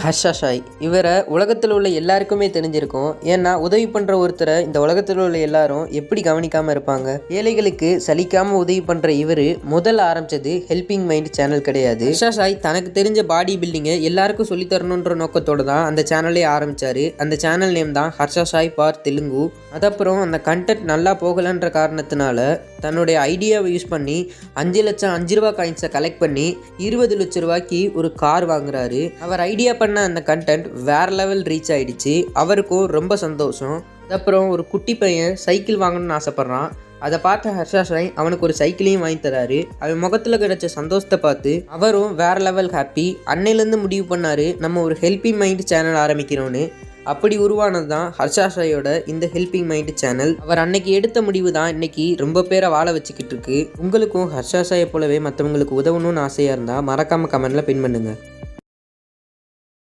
ஹர்ஷா ஷாய் இவரை உலகத்தில் உள்ள எல்லாருக்குமே தெரிஞ்சிருக்கும். ஏன்னா உதவி பண்ணுற ஒருத்தரை இந்த உலகத்தில் உள்ள எல்லாரும் எப்படி கவனிக்காமல் இருப்பாங்க. ஏழைகளுக்கு சலிக்காமல் உதவி பண்ணுற இவர் முதல்ல ஆரம்பித்தது ஹெல்பிங் மைண்ட் சேனல் கிடையாது. ஹர்ஷா ஷாய் தனக்கு தெரிஞ்ச பாடி பில்டிங்கை எல்லாருக்கும் சொல்லித்தரணுன்ற நோக்கத்தோடு தான் அந்த சேனலே ஆரம்பித்தார். அந்த சேனல் நேம் தான் ஹர்ஷா ஷாய் ஃபார் தெலுங்கு. அதுக்கப்புறம் அந்த கண்டென்ட் நல்லா போகலன்ற காரணத்தினால தன்னுடைய ஐடியாவை யூஸ் பண்ணி 5 லட்சம் 5 ரூபா காயின்ஸை கலெக்ட் பண்ணி 20 லட்ச ரூபாய்க்கு ஒரு கார் வாங்குறாரு. அவர் ஐடியா பண்ண அந்த கண்டென்ட் வேற லெவல் ரீச் ஆயிடுச்சு. அவருக்கும் ரொம்ப சந்தோஷம். அப்புறம் ஒரு குட்டி பையன் சைக்கிள் வாங்கணும்னு ஆசைப்பட்றான். அதை பார்த்த ஹர்ஷா ஷாய் அவனுக்கு ஒரு சைக்கிளையும் வாங்கி தராரு. அவன் முகத்தில் கிடைச்ச சந்தோஷத்தை பார்த்து அவரும் வேற லெவல் ஹாப்பி. அன்னையிலேருந்து முடிவு பண்ணார் நம்ம ஒரு ஹெல்பிங் மைண்ட் சேனல் ஆரம்பிக்கிறோன்னு. அப்படி உருவானது தான் ஹர்ஷா ஷாயோட இந்த ஹெல்பிங் மைண்ட் சேனல். அவர் அன்னைக்கு எடுத்த முடிவு தான் இன்னைக்கு ரொம்ப பேரை வாழ வச்சுக்கிட்டு இருக்கு. உங்களுக்கும் ஹர்ஷா ஷாயை போலவே மற்றவங்களுக்கு உதவணும்னு ஆசையாக இருந்தால் மறக்காமல் கமெண்ட்டில் பின் பண்ணுங்கள்.